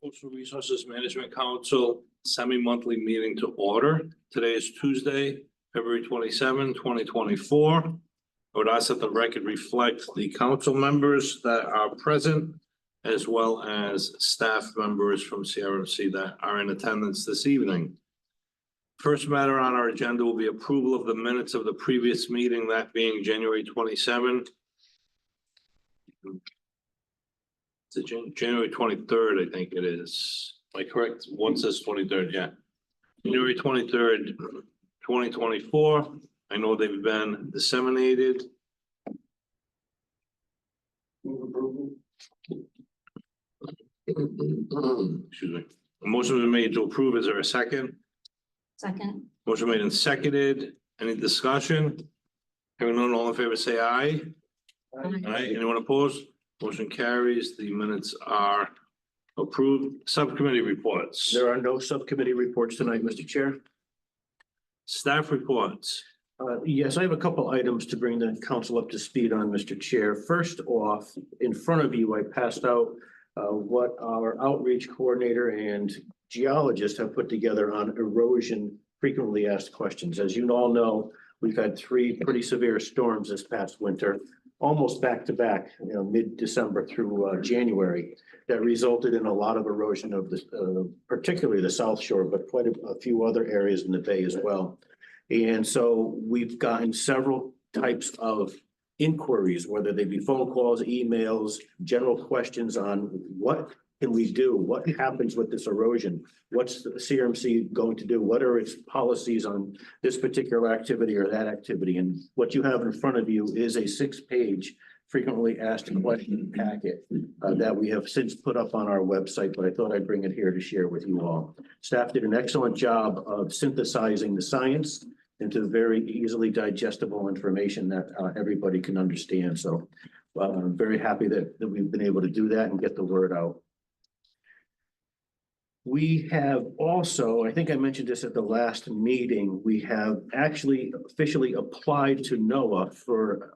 Coastal Resources Management Council semi-monthly meeting to order. Today is Tuesday, February 27, 2024. I would ask that the record reflect the council members that are present, as well as staff members from CRMC that are in attendance this evening. First matter on our agenda will be approval of the minutes of the previous meeting, that being January 27. It's January 23rd, I think it is. Am I correct? One says 23rd, yeah. January 23rd, 2024. I know they've been disseminated. Excuse me. A motion has been made to approve. Is there a second? Second. Motion made and seconded. Any discussion? Hearing none, all in favor say aye. Aye. Anyone opposed? Motion carries. The minutes are approved. Subcommittee reports. There are no subcommittee reports tonight, Mr. Chair. Staff reports. Yes, I have a couple items to bring the council up to speed on, Mr. Chair. First off, in front of you, I passed out what our outreach coordinator and geologist have put together on erosion frequently asked questions. As you all know, we've had three pretty severe storms this past winter, almost back to back, mid-December through January, that resulted in a lot of erosion of the, particularly the South Shore, but quite a few other areas in the bay as well. And so we've gotten several types of inquiries, whether they be phone calls, emails, general questions on what can we do? What happens with this erosion? What's the CRMC going to do? What are its policies on this particular activity or that activity? And what you have in front of you is a 6-page frequently asked question packet that we have since put up on our website, but I thought I'd bring it here to share with you all. Staff did an excellent job of synthesizing the science into very easily digestible information that everybody can understand. So I'm very happy that we've been able to do that and get the word out. We have also, I think I mentioned this at the last meeting, we have actually officially applied to NOAA for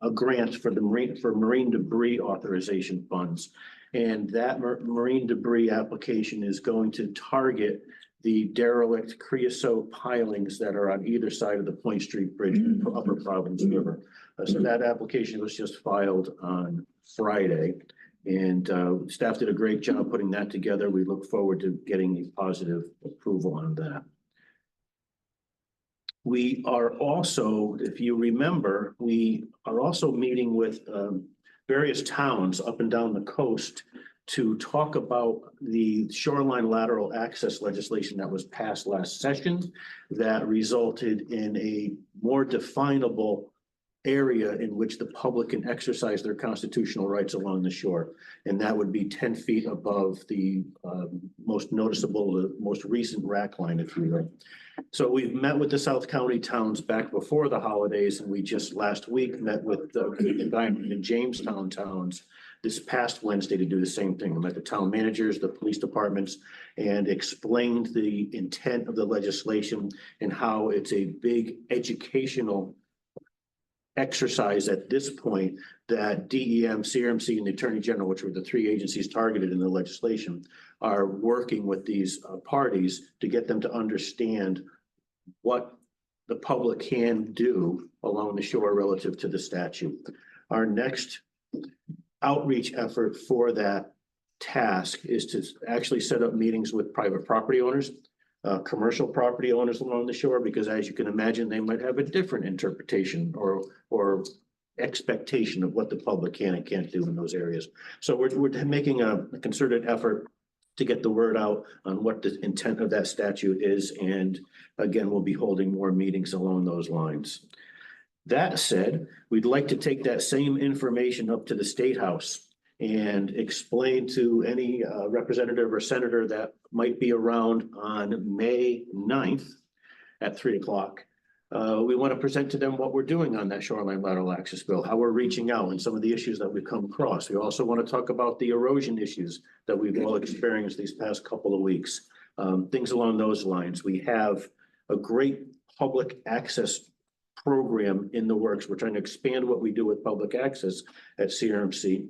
a grant for the marine debris authorization funds. And that marine debris application is going to target the derelict creosote pilings that are on either side of the Point Street Bridge, Upper Providence River. So that application was just filed on Friday. And staff did a great job putting that together. We look forward to getting a positive approval on that. We are also, if you remember, we are also meeting with various towns up and down the coast to talk about the shoreline lateral access legislation that was passed last session that resulted in a more definable area in which the public can exercise their constitutional rights along the shore. And that would be 10 feet above the most noticeable, the most recent rack line, if you will. So we've met with the South County towns back before the holidays, and we just last week met with the Environment and Jamestown towns this past Wednesday to do the same thing. We met the town managers, the police departments, and explained the intent of the legislation and how it's a big educational exercise at this point that DEM, CRMC, and the Attorney General, which were the three agencies targeted in the legislation, are working with these parties to get them to understand what the public can do along the shore relative to the statute. Our next outreach effort for that task is to actually set up meetings with private property owners, commercial property owners along the shore, because as you can imagine, they might have a different interpretation or expectation of what the public can and can't do in those areas. So we're making a concerted effort to get the word out on what the intent of that statute is. And again, we'll be holding more meetings along those lines. That said, we'd like to take that same information up to the State House and explain to any representative or senator that might be around on May 9th at 3 o'clock. We want to present to them what we're doing on that shoreline lateral access bill, how we're reaching out, and some of the issues that we've come across. We also want to talk about the erosion issues that we've all experienced these past couple of weeks, things along those lines. We have a great public access program in the works. We're trying to expand what we do with public access at CRMC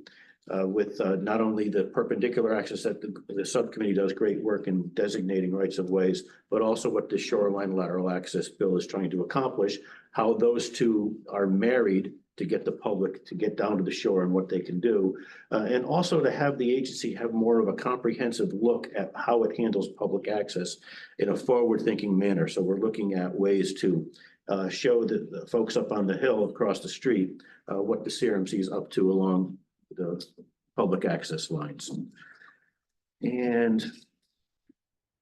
with not only the perpendicular access that the subcommittee does great work in designating rights of ways, but also what the shoreline lateral access bill is trying to accomplish, how those two are married to get the public to get down to the shore and what they can do. And also to have the agency have more of a comprehensive look at how it handles public access in a forward-thinking manner. So we're looking at ways to show the folks up on the hill across the street what the CRMC is up to along the public access lines. And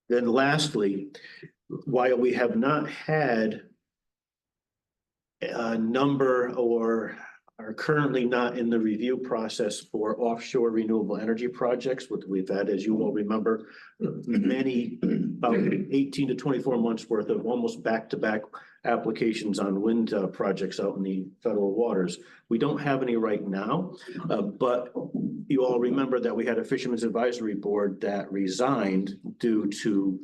then lastly, while we have not had a number or are currently not in the review process for offshore renewable energy projects, what we've had, as you will remember, many, about 18 to 24 months worth of almost back-to-back applications on wind projects out in the federal waters. We don't have any right now, but you all remember that we had a Fishermen's Advisory Board that resigned due to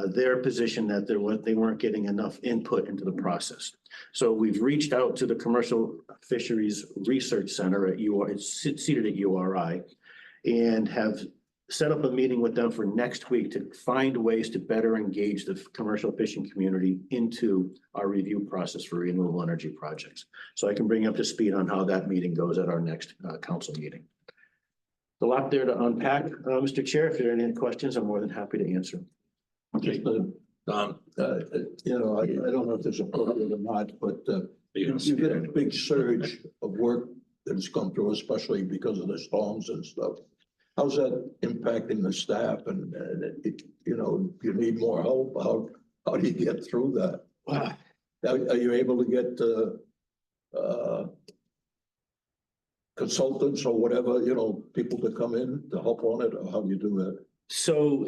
their position that they weren't getting enough input into the process. So we've reached out to the Commercial Fisheries Research Center at it's seated at URI, and have set up a meeting with them for next week to find ways to better engage the commercial fishing community into our review process for renewable energy projects. So I can bring you up to speed on how that meeting goes at our next council meeting. A lot there to unpack. Mr. Chair, if there are any questions, I'm more than happy to answer. Just, you know, I don't know if this is appropriate or not, but you've got a big surge of work that has come through, especially because of the storms and stuff. How's that impacting the staff? And you know, you need more help. How do you get through that? Wow. Are you able to get consultants or whatever, you know, people to come in to help on it, or how do you do that? So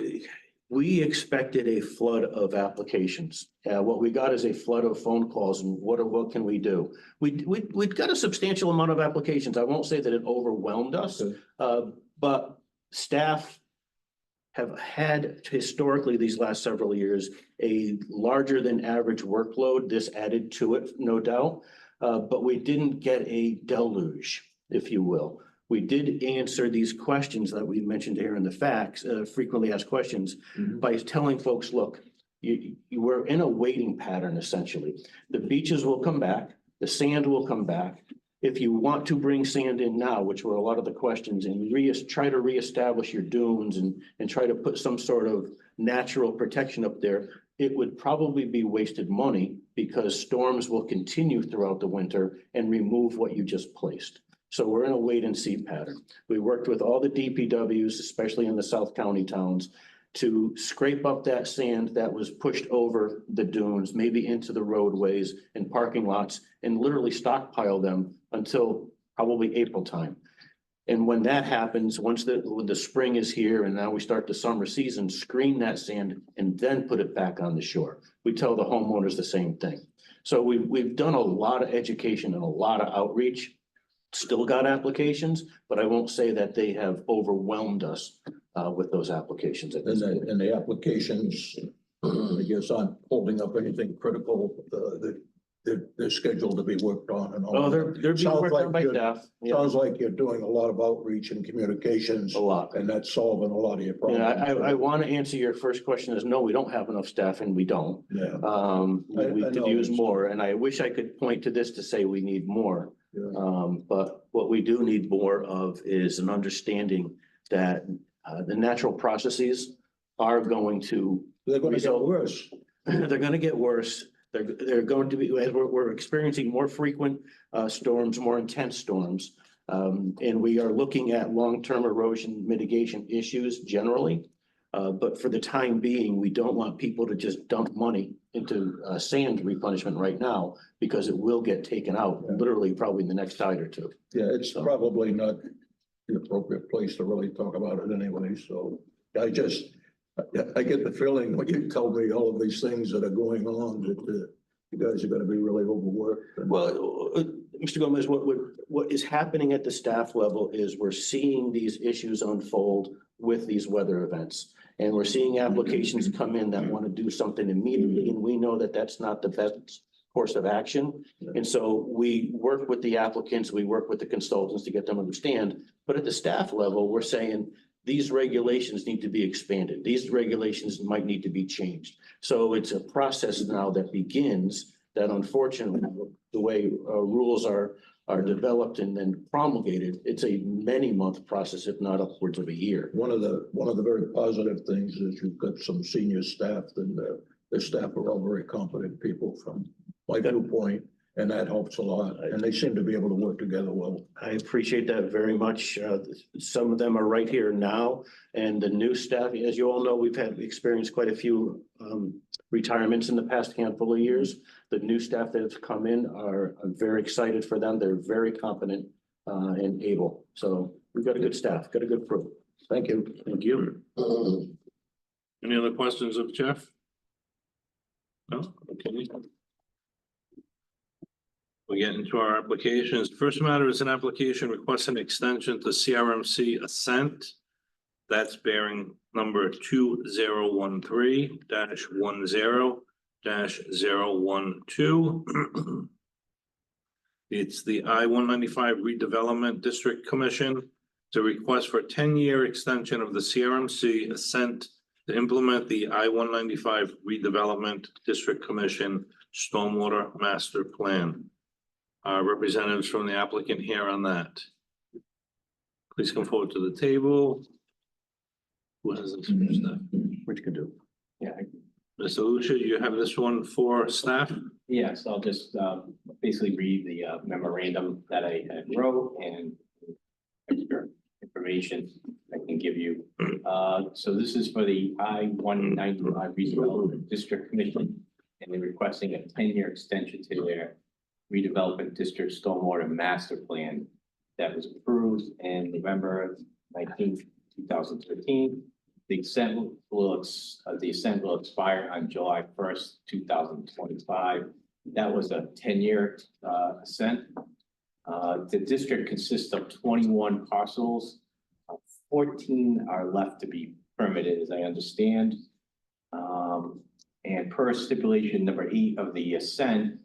we expected a flood of applications. What we got is a flood of phone calls, and what can we do? We've got a substantial amount of applications. I won't say that it overwhelmed us, but staff have had historically these last several years a larger than average workload. This added to it, no doubt, but we didn't get a deluge, if you will. We did answer these questions that we mentioned here in the facts, frequently asked questions, by telling folks, look, you were in a waiting pattern, essentially. The beaches will come back, the sand will come back. If you want to bring sand in now, which were a lot of the questions, and try to reestablish your dunes and try to put some sort of natural protection up there, it would probably be wasted money because storms will continue throughout the winter and remove what you just placed. So we're in a wait and see pattern. We worked with all the DPWs, especially in the South County towns, to scrape up that sand that was pushed over the dunes, maybe into the roadways and parking lots, and literally stockpile them until probably April time. And when that happens, when the spring is here and now we start the summer season, screen that sand and then put it back on the shore. We tell the homeowners the same thing. So we've done a lot of education and a lot of outreach. Still got applications, but I won't say that they have overwhelmed us with those applications. At this point. And the applications, I guess, aren't holding up anything critical. They're scheduled to be worked on and all. Oh, they're being worked on by staff. Yeah. Sounds like you're doing a lot of outreach and communications. A lot. And that's solving a lot of your problems. Yeah, I want to answer your first question is no, we don't have enough staff and we don't. Yeah. We could use more, and I wish I could point to this to say we need more. Yeah. But what we do need more of is an understanding that the natural processes are going to. They're going to get worse. They're going to get worse. They're going to be, as we're experiencing more frequent storms, more intense storms. And we are looking at long-term erosion mitigation issues generally. But for the time being, we don't want people to just dump money into sand replenishment right now because it will get taken out literally probably in the next tide or two. Yeah, it's probably not the appropriate place to really talk about it anyway. So I get the feeling when you tell me all of these things that are going on that you guys are going to be really overworked. Well, Mr. Gomez, what is happening at the staff level is we're seeing these issues unfold with these weather events. And we're seeing applications come in that want to do something immediately. And we know that that's not the best course of action. And so we work with the applicants, we work with the consultants to get them to understand. But at the staff level, we're saying these regulations need to be expanded. These regulations might need to be changed. So it's a process now that begins that unfortunately, the way rules are developed and then promulgated, it's a many month process, if not upwards of a year. One of the very positive things is you've got some senior staff and their staff are all very competent people from my viewpoint, and that helps a lot. And they seem to be able to work together well. I appreciate that very much. Some of them are right here now, and the new staff, as you all know, we've experienced quite a few retirements in the past handful of years. The new staff that have come in are very excited for them. They're very competent and able. So we've got a good staff, got a good crew. Thank you. Thank you. Any other questions of Jeff? No, okay. We get into our applications. First matter is an application requesting extension to CRMC Assent. That's bearing number 2013-10-012. It's the I-195 Redevelopment District Commission. It's a request for a 10-year extension of the CRMC Assent to implement the I-195 Redevelopment District Commission Stormwater Master Plan. Representatives from the applicant here on that. Please come forward to the table. Who has this stuff? What you can do. Yeah, Mr. Lucia, you have this one for staff? yes, I'll just basically read the memorandum that I had wrote and extra information I can give you. So this is for the I-195 Redevelopment District Commission, and they're requesting a 10-year extension to their Redevelopment District Stormwater Master Plan that was approved in November 19th, 2013. The assent will expire on July 1st, 2025. That was a 10-year assent. The district consists of 21 parcels. 14 are left to be permitted, as I understand. And per stipulation number 8 of the assent,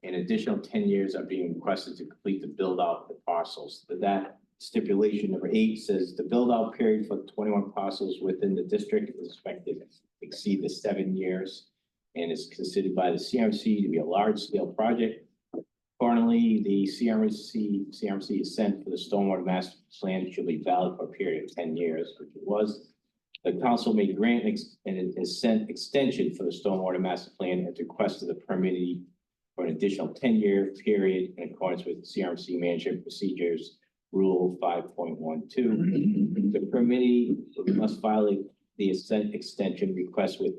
an additional 10 years are being requested to complete the build out of the parcels. That stipulation number 8 says the build out period for 21 parcels within the district is expected to exceed the 7 years and is considered by the CRMC to be a large scale project. Accordingly, the CRMC assent for the Stormwater Master Plan should be valid for a period of 10 years, which it was. The council may grant an assent extension for the Stormwater Master Plan at the request of the permittee for an additional 10-year period in accordance with CRMC Management Procedures Rule 5.12. The permittee must file the assent extension request with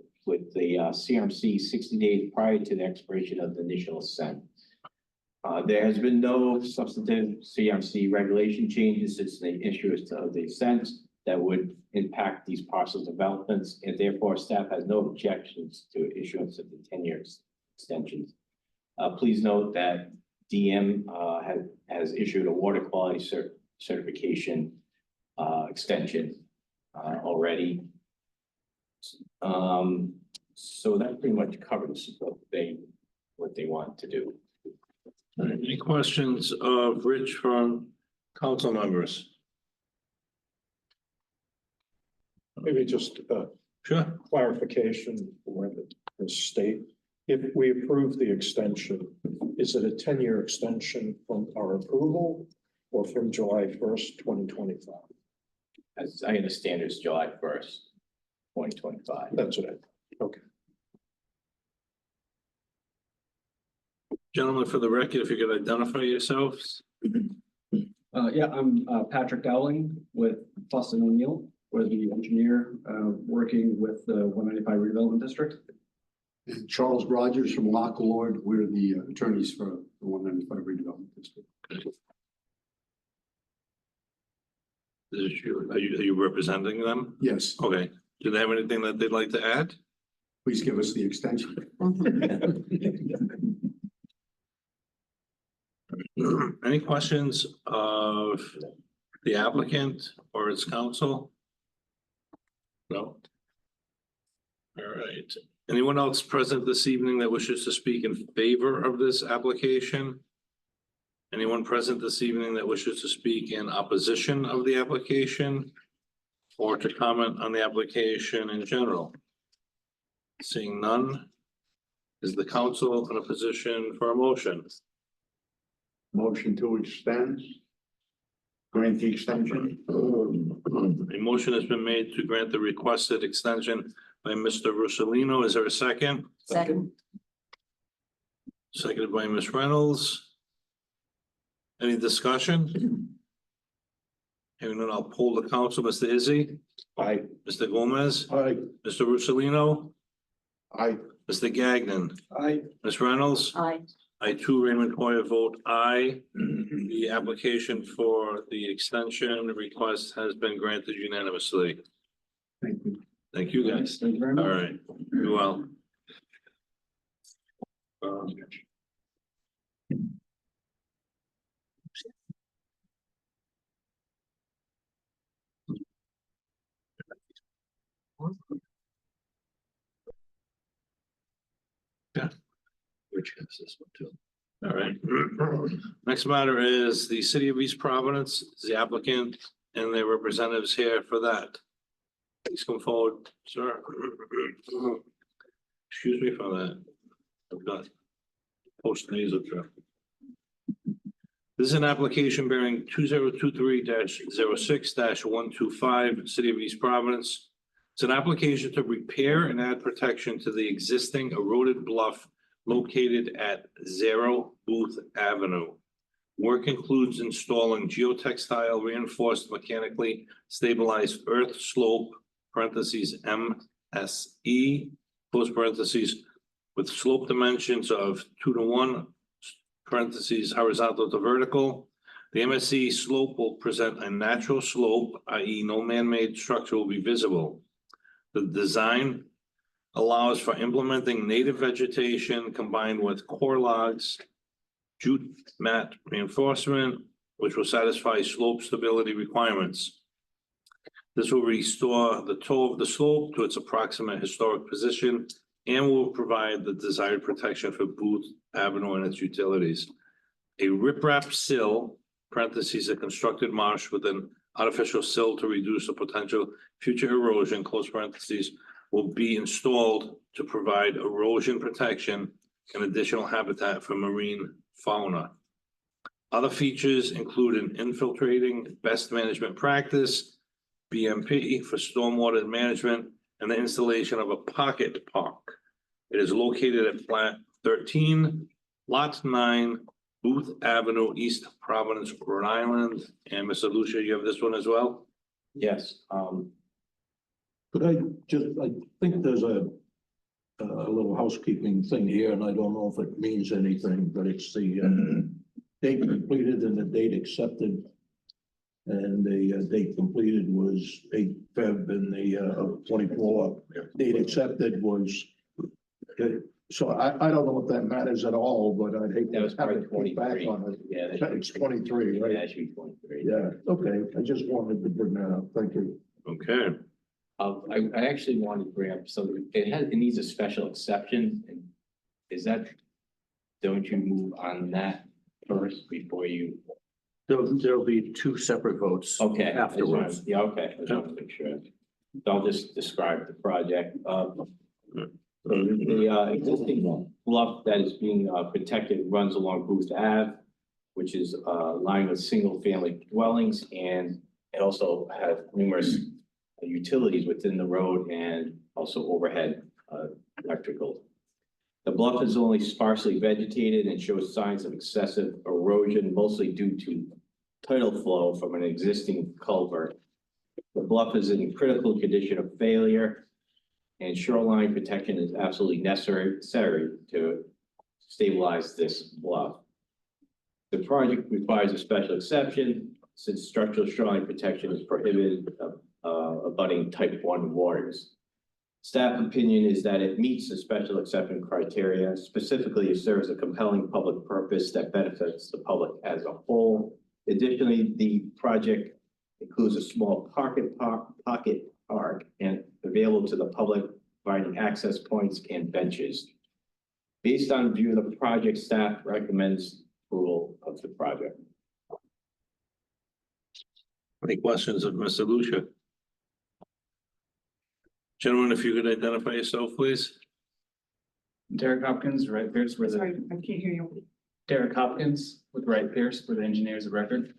the CRMC 60 days prior to the expiration of the initial assent. There has been no substantive CRMC regulation changes since the issuance of the assent that would impact these parcel developments, and therefore staff has no objections to issuance of the 10-year extensions. Please note that DM has issued a water quality certification extension already. So that pretty much covers what they want to do. Any questions of Rich from council members? Maybe just Sure. clarification for the state. If we approve the extension, is it a 10-year extension from our approval or from July 1st, 2025? As I understand, it's July 1st, 2025. That's it. Okay. Gentlemen, for the record, if you could identify yourselves. Yeah, I'm Patrick Dowling with Fussin O'Neill. We're the engineer working with the 195 Redevelopment District. And Charles Rogers from Lock Lord, we're the attorneys for the 195 Redevelopment District. Are you representing them? Yes, Okay. Do they have anything that they'd like to add? please give us the extension. Any questions of the applicant or its counsel? No. All right. Anyone else present this evening that wishes to speak in favor of this application? Anyone present this evening that wishes to speak in opposition of the application? Or to comment on the application in general? Seeing none, is the council in a position for a motion? Motion to extend. Grant the extension. A motion has been made to grant the requested extension by Mr. Russolino. Is there a second? Second. Seconded by Ms. Reynolds. Any discussion? Hearing none, I'll poll the council. Mr. Izzy? Aye. Mr. Gomez? Aye. Mr. Russolino? Aye. Mr. Gagnon? Aye. Ms. Reynolds? Aye. I too, Raymond Coir, vote aye. The application for the extension request has been granted unanimously. Thank you. Thank you, guys. Thank you very All much. right, be well. Yeah. Which has this one too. All right. Next matter is the City of East Providence, is the applicant and their representatives here for that. Please come forward, sir. Excuse me for that. I've got post nasal drip. This is an application bearing 2023-06-125, City of East Providence. It's an application to repair and add protection to the existing eroded bluff located at 0 Booth Avenue. Work includes installing geotextile reinforced mechanically stabilized earth slope, parentheses MSE, close parentheses, with slope dimensions of 2:1, parentheses horizontal to vertical. The MSE slope will present a natural slope, i.e. no man-made structure will be visible. The design allows for implementing native vegetation combined with core logs, jute mat reinforcement, which will satisfy slope stability requirements. This will restore the toe of the slope to its approximate historic position and will provide the desired protection for Booth Avenue and its utilities. A riprap sill, parentheses, a constructed marsh with an artificial sill to reduce the potential future erosion, close parentheses, will be installed to provide erosion protection and additional habitat for marine fauna. Other features include an infiltrating best management practice, BMP for stormwater management, and the installation of a pocket park. It is located at Plat 13, Lot 9, Booth Avenue, East Providence, Rhode Island. And Mr. Lucia, you have this one as well? Yes, Could I think there's a little housekeeping thing here, and I don't know if it means anything, but it's the date completed and the date accepted. And the date completed was 8 Feb and the 24. Date accepted was, so I don't know if that matters at all, but I'd hate that to was have part it put back 23. on it. Yeah, It's 23, right? that should be 23. Yeah, okay, I just wanted to bring that up, thank you. Okay. I actually wanted to bring up something, it needs a special exception, and is that, don't you move on that first before you? There'll be two separate votes. Okay. Afterwards. Yeah, okay, I just want to make sure. I'll just describe the project. The existing bluff that is being protected runs along Booth Ave, which is lined with single-family dwellings, and it also has numerous utilities within the road and also overhead electrical. The bluff is only sparsely vegetated and shows signs of excessive erosion, mostly due to tidal flow from an existing culvert. The bluff is in critical condition of failure, and shoreline protection is absolutely necessary to stabilize this bluff. The project requires a special exception since structural shoreline protection is prohibited abutting type 1 waters. Staff opinion is that it meets the special exception criteria. Specifically, it serves a compelling public purpose that benefits the public as a whole. Additionally, the project includes a small pocket park and available to the public providing access points and benches. Based on view of the project, staff recommends approval of the project. Any questions of Mr. Lucia? Gentlemen, if you could identify yourself, please. Derek Hopkins, Wright Pierce, we're Sorry, the, I can't hear you. Derek Hopkins with Wright Pierce, we're the engineers of record.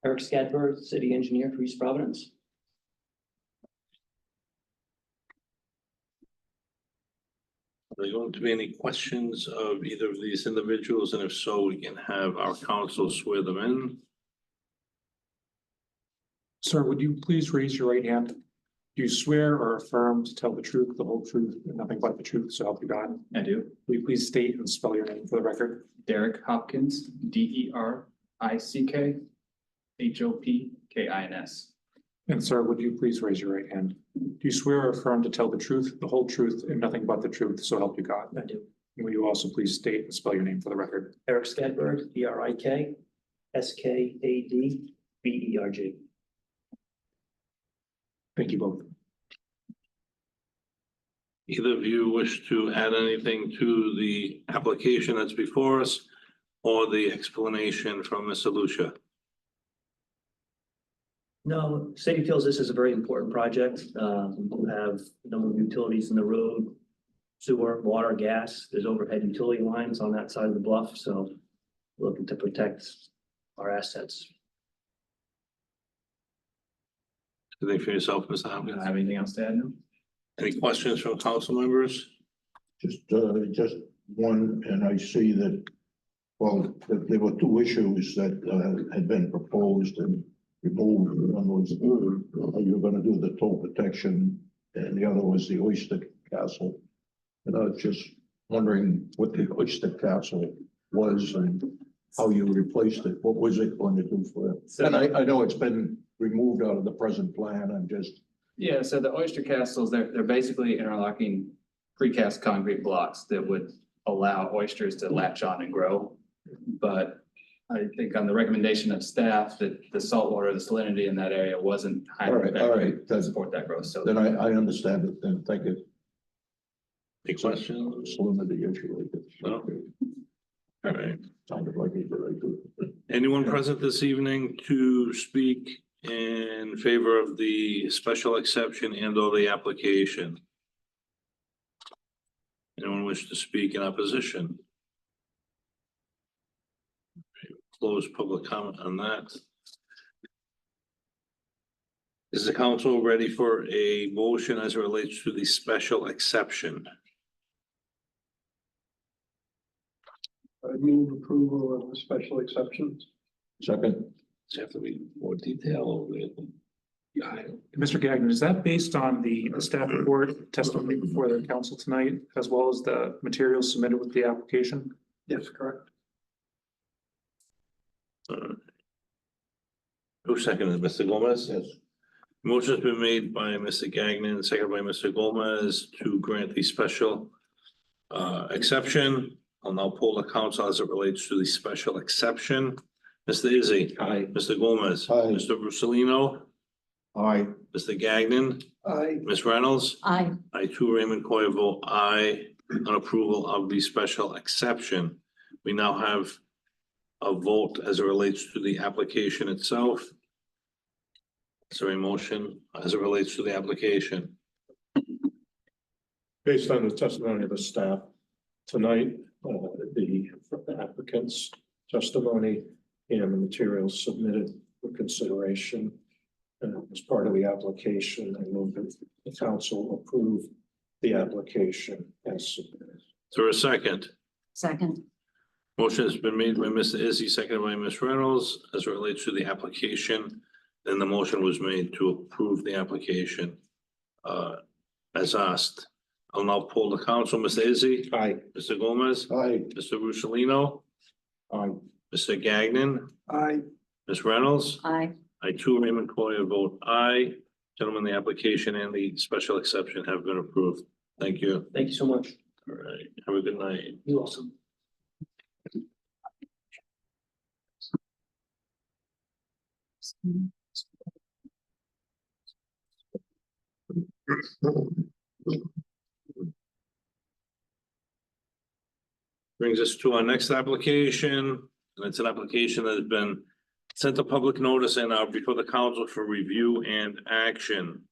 Eric Scadberg, city engineer for East Providence. Are there going to be any questions of either of these individuals? And if so, we can have our counsel swear them in. Sir, would you please raise your right hand? Do you swear or affirm to tell the truth, the whole truth, and nothing but the truth, so help you God? I do. Will you please state and spell your name for the record? Derek Hopkins, DERICKHOPKINS. And sir, would you please raise your right hand? Do you swear or affirm to tell the truth, the whole truth, and nothing but the truth, so help you God? I do. And will you also please state and spell your name for the record? Eric Scadberg, ERIKSKADBERG. Thank you both. Either of you wish to add anything to the application that's before us or the explanation from Mr. Lucia? No, city feels this is a very important project. We have a number of utilities in the road, sewer, water, gas. There's overhead utility lines on that side of the bluff, so we're looking to protect our assets. Anything for yourself, Mr. I Hopkins? don't have anything else to add now. Any questions from council members? Just one, and I see that, well, that there were two issues that had been proposed and removed. One was how you're gonna do the toll protection, and the other was the oyster castle. And I was just wondering what the oyster castle was and how you replaced it. What was it going to do for it? And I know it's been removed out of the present plan. I'm just, Yeah, so the oyster castles, they're basically interlocking precast concrete blocks that would allow oysters to latch on and grow. But I think on the recommendation of staff that the saltwater, the salinity in that area wasn't high all right, enough to support that growth, so. then I understand it, then thank you. Any questions? Salinity issue like this. No. All right. Sounded like it, but I do. Anyone present this evening to speak in favor of the special exception and or the application? Anyone wish to speak in opposition? Close public comment on that. Is the council ready for a motion as it relates to the special exception? I move approval of the special exceptions. Second, Does it have to be more detail over it? Mr. Gagnon, is that based on the staff report testimony before the council tonight, as well as the materials submitted with the application? Yes, correct. Who seconded, Mr. Gomez? yes, Motion's been made by Mr. Gagnon, seconded by Mr. Gomez to grant the special exception. I'll now poll the council as it relates to the special exception. Mr. Izzy. Aye. Mr. Gomez. Aye. Mr. Brusalino. aye, Mr. Gagnon. Aye. Ms. Reynolds. Aye. I too, Raymond Coir, vote aye on approval of the special exception. We now have a vote as it relates to the application itself. Is there a motion as it relates to the application? Based on the testimony of the staff tonight, the applicant's testimony and the materials submitted for consideration as part of the application, I move that the council approve the application as submitted. Is there a second? Second. Motion has been made by Mr. Izzy, seconded by Ms. Reynolds as it relates to the application. Then the motion was made to approve the application as asked. I'll now poll the council. Mr. Izzy. Aye. Mr. Gomez. aye, Mr. Russolino. Aye. Mr. Gagnon. Aye. Ms. Reynolds. Aye. I too, Raymond Coir, vote aye. Gentlemen, the application and the special exception have been approved. Thank you. Thank you so much. All right. Have a good night. You also. Brings us to our next application, and it's an application that has been sent to public notice and before the council for review and action.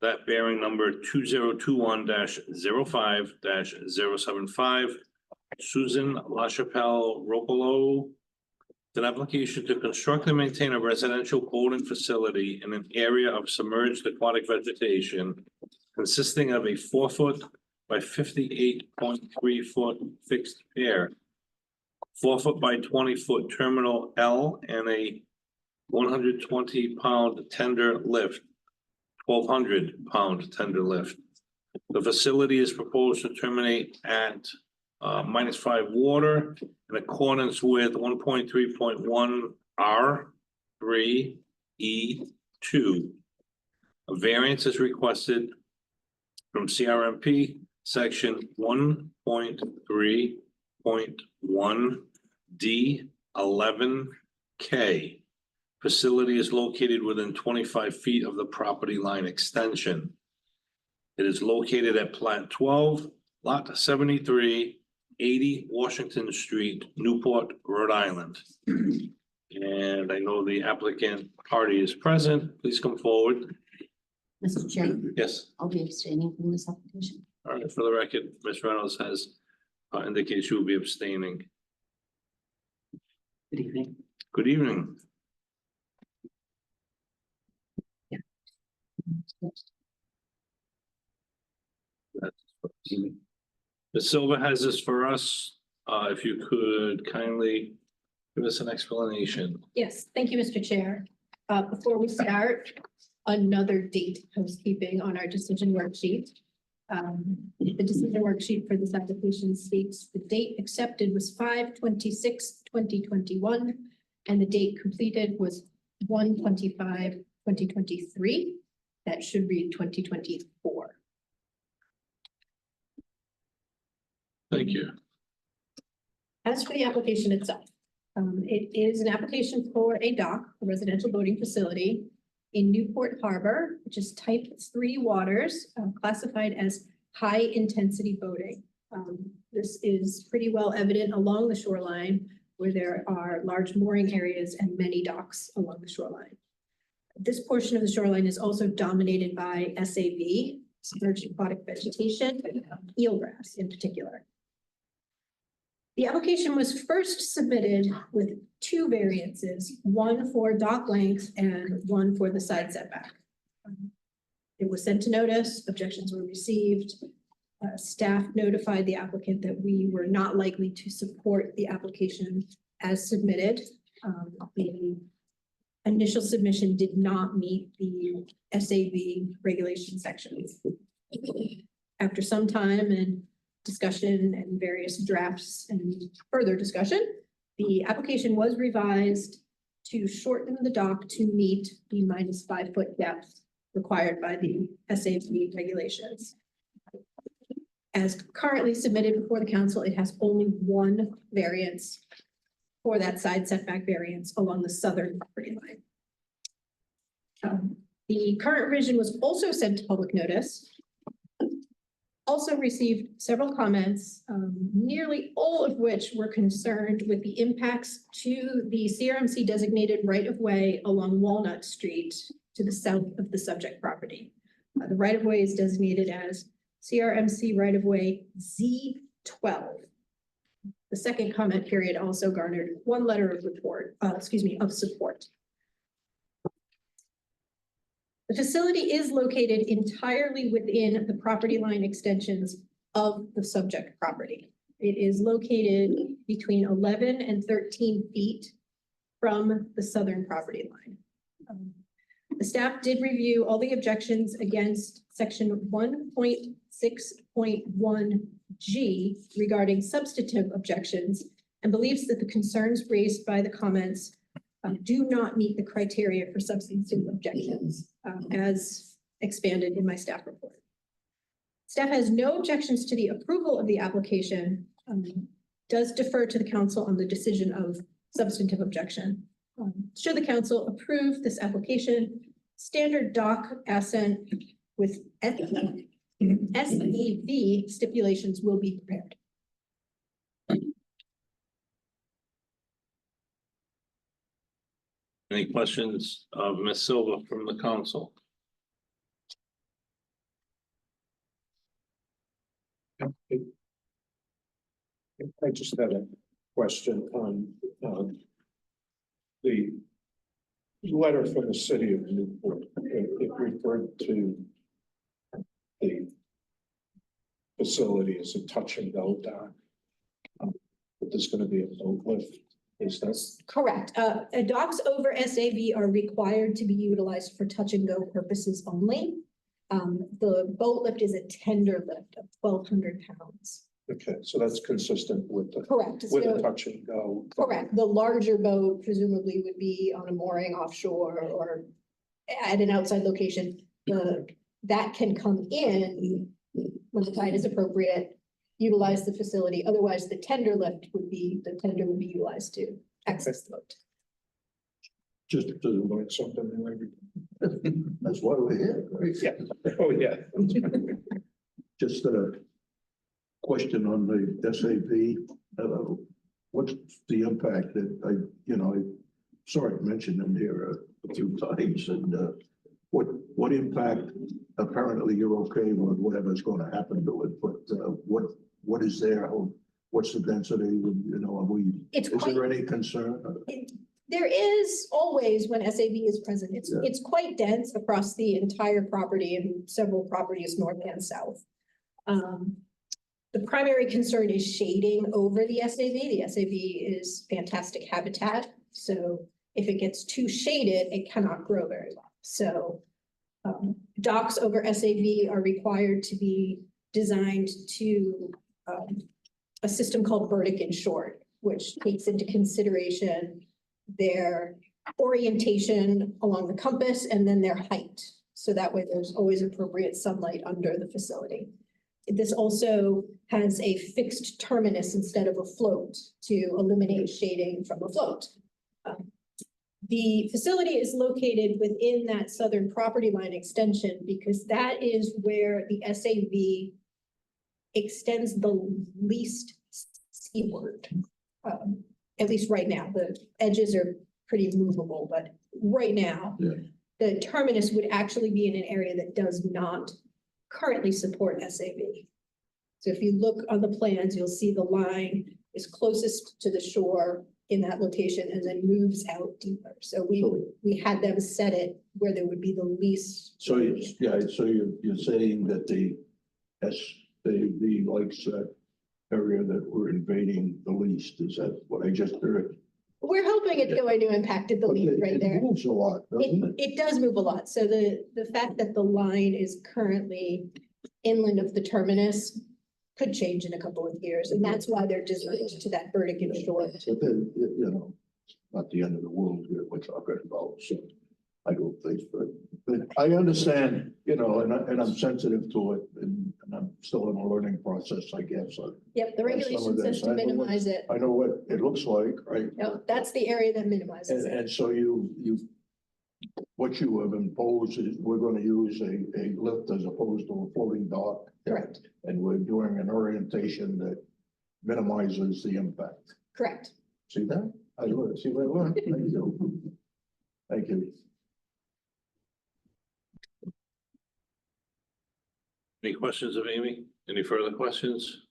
That bearing number 2021-05-075, Susan LaChapelle Ropolo. It's an application to construct and maintain a residential boating facility in an area of submerged aquatic vegetation consisting of a 4-foot by 58.3-foot fixed pier, 4-foot by 20-foot terminal L, and a 120-pound tender lift, 1,200-pound tender lift. The facility is proposed to terminate at -5 water in accordance with 1.3.1 R3E2. A variance is requested from CRMP section 1.3.1 D11K. Facility is located within 25 feet of the property line extension. It is located at Plat 12, Lot 73, 80 Washington Street, Newport, Rhode Island. And I know the applicant party is present. Please come forward. Mr. Chair, Yes. I'll be abstaining from this application. All right, for the record, Ms. Reynolds has indicated she will be abstaining. Good evening. Good evening. Ms. Silva has this for us. If you could kindly give us an explanation. Yes, thank you, Mr. Chair. Before we start, another date housekeeping on our decision worksheet. The decision worksheet for this application states the date accepted was 5/26/2021, and the date completed was 1/25/2023. That should read 2024. Thank you. As for the application itself, it is an application for a dock, a residential boating facility in Newport Harbor, which is type 3 waters, classified as high intensity boating. This is pretty well evident along the shoreline where there are large mooring areas and many docks along the shoreline. This portion of the shoreline is also dominated by SAV, submerged aquatic vegetation, eelgrass in particular. The application was first submitted with 2 variances, one for dock length and one for the side setback. It was sent to notice, objections were received. Staff notified the applicant that we were not likely to support the application as submitted. The initial submission did not meet the SAV regulation sections. After some time and discussion and various drafts and further discussion, the application was revised to shorten the dock to meet the -5-foot depth required by the SAV regulations. As currently submitted before the council, it has only one variance for that side setback variance along the southern property line. The current revision was also sent to public notice. Also received several comments, nearly all of which were concerned with the impacts to the CRMC designated right-of-way along Walnut Street to the south of the subject property. The right-of-way is designated as CRMC right-of-way Z12. The second comment period also garnered 1 letter of support. The facility is located entirely within the property line extensions of the subject property. It is located between 11 and 13 feet from the southern property line. The staff did review all the objections against section 1.6.1G regarding substantive objections and believes that the concerns raised by the comments do not meet the criteria for substantive objections as expanded in my staff report. Staff has no objections to the approval of the application, does defer to the council on the decision of substantive objection. Should the council approve this application, standard dock assent with SEV stipulations will be prepared. Any questions of Ms. Silva from the council? I just had a question on, the letter from the city of Newport. It referred to the facility as a touch and go dock. But there's gonna be a boat lift, is that? Correct. Docks over SAV are required to be utilized for touch and go purposes only. The boat lift is a tender lift of 1,200 pounds. Okay, so that's consistent with the, Correct. with a So- touch and go. Correct. The larger boat presumably would be on a mooring offshore or at an outside location. That can come in when the tide is appropriate, utilize the facility. Otherwise, the tender lift would be, the tender would be utilized to access the boat. Just to learn something new every. That's why we're here, right? Yeah, oh, yeah. Just a question on the SAV. What's the impact that I saw it mentioned in here a few times, and what impact? Apparently you're okay with whatever's going to happen to it, but what is there? What's the density? It's Is quite, there any concern? there is always when SAV is present, it's quite dense across the entire property and several properties north and south. The primary concern is shading over the SAV. The SAV is fantastic habitat. So if it gets too shaded, it cannot grow very well. So docks over SAV are required to be designed to a system called vertic in short, which takes into consideration their orientation along the compass and then their height. So that way there's always appropriate sunlight under the facility. This also has a fixed terminus instead of a float to eliminate shading from a float. The facility is located within that southern property line extension because that is where the SAV extends the least seaward. At least right now, the edges are pretty movable, but right now, the terminus would actually be in an area that does not currently support SAV. So if you look on the plans, you'll see the line is closest to the shore in that location and then moves out deeper. So we had them set it where there would be the least. So you're saying that the SAV likes that area that we're invading the least. Is that what I just heard? We're hoping it's going to impact it the least right there. It moves a lot, doesn't it? It does move a lot. So the fact that the line is currently inland of the terminus could change in a couple of years. And that's why they're designed to that vertic and short. But then, not the end of the world here, we're talking about, so I don't think, but I understand, and I'm sensitive to it, and I'm still in a learning process, I guess. Yep, the regulation says to minimize it. I know what it looks like, right? Yep, that's the area that minimizes it. And so what you have imposed is we're going to use a lift as opposed to a floating dock. Correct. And we're doing an orientation that minimizes the impact. Correct. See that? I learned. See what I learned? Thank you. Thank you. Any questions of Amy? Any further questions?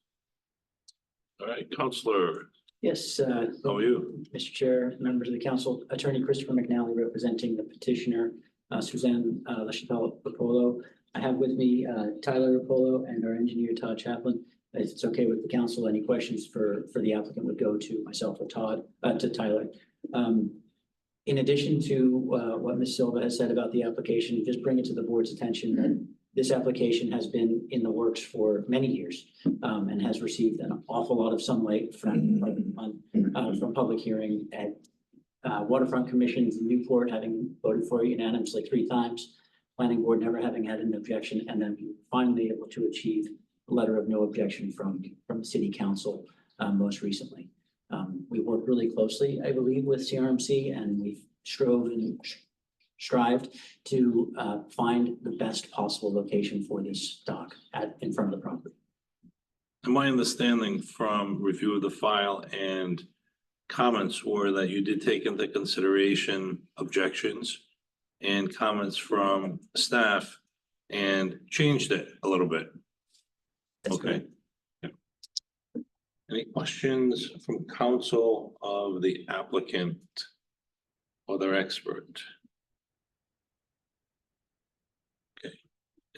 All right, Counselor, Yes, how are you? Mr. Chair, members of the council, Attorney Christopher McNally representing the petitioner, Suzanne LaChapelle Rapolo. I have with me Tyler Rapolo and our engineer Todd Chaplin. If it's okay with the council, any questions for the applicant would go to myself or to Tyler. In addition to what Ms. Silva has said about the application, just bring it to the board's attention that this application has been in the works for many years and has received an awful lot of sunlight from public hearing at waterfront commissions in Newport, having voted for it unanimously 3 times, planning board never having had an objection, and then finally able to achieve a letter of no objection from the city council most recently. We work really closely, I believe, with CRMC, and we've strove and strived to find the best possible location for this dock in front of the property. And my understanding from review of the file and comments were that you did take into consideration objections and comments from staff and changed it a little bit. That's Okay. Yeah. Any questions from counsel of the applicant or their expert? Okay,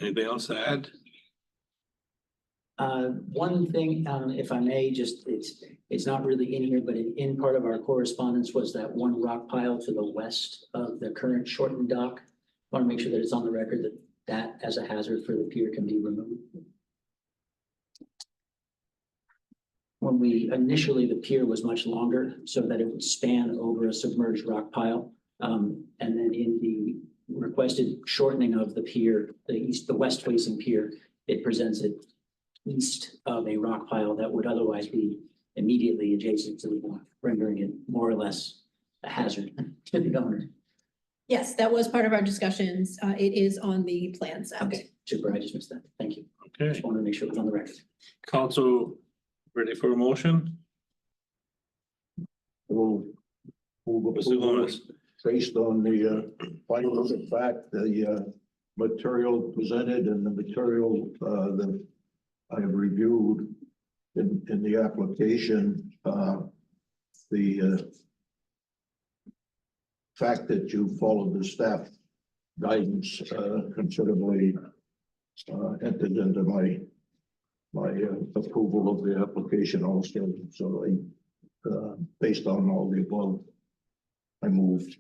anything else to add? One thing, if I may, just it's not really in here, but in part of our correspondence was that one rock pile to the west of the current shortened dock. Want to make sure that it's on the record that as a hazard for the pier can be removed. When initially the pier was much longer so that it would span over a submerged rock pile. And then in the requested shortening of the pier, the west facing pier, it presents it east of a rock pile that would otherwise be immediately adjacent to the dock, rendering it more or less a hazard to the owner. Yes, that was part of our discussions. It is on the plan set. Okay, super, I just missed that. Thank you. Okay, Just wanted to make sure it was on the record. counsel, ready for a motion? We'll move Mr. approval Gomez. based on the findings of fact, the material presented and the material that I have reviewed in the application, the fact that you followed the staff guidance considerably entered into my approval of the application also. So based on all the above, I moved.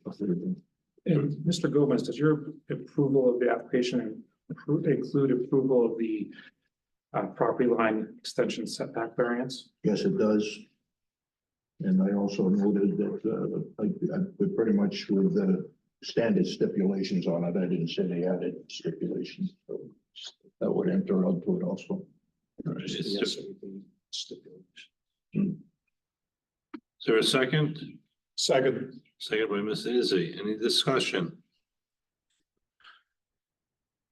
And Mr. Gomez, does your approval of the application include approval of the property line extension setback variance? Yes, it does. And I also noted that I put pretty much with the standard stipulations on it. I didn't say they added stipulations. So that would enter onto it also. Is there a second? Second. Second by Ms. Izzy. Any discussion?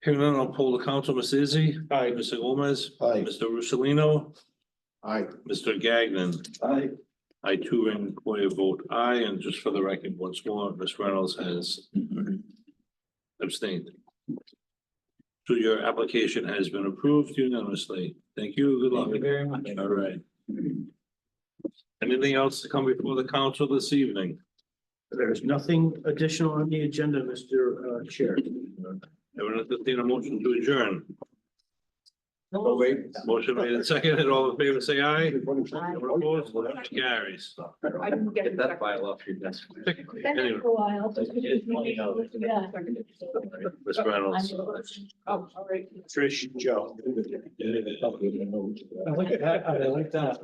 Hearing none, I'll poll the council. Ms. Izzy? Aye. Mr. Gomez? Aye. Mr. Russolino? Aye. Mr. Gagnon? Aye. I too require a vote aye, and just for the record, once more, Ms. Reynolds has abstained. So your application has been approved unanimously. Thank you. Good luck. Thank you very much. All right. Anything else to come before the council this evening? There's nothing additional on the agenda, Mr. Chair. Everyone entertain a motion to adjourn. Oh, wait. Motion made and seconded. All in favor, say aye. Anyone opposed? Motion carries. I didn't get that file off your desk. Anyway, For a while. Yeah. Ms. Reynolds. Oh, all right. Trish, Joe. Yeah. I like that.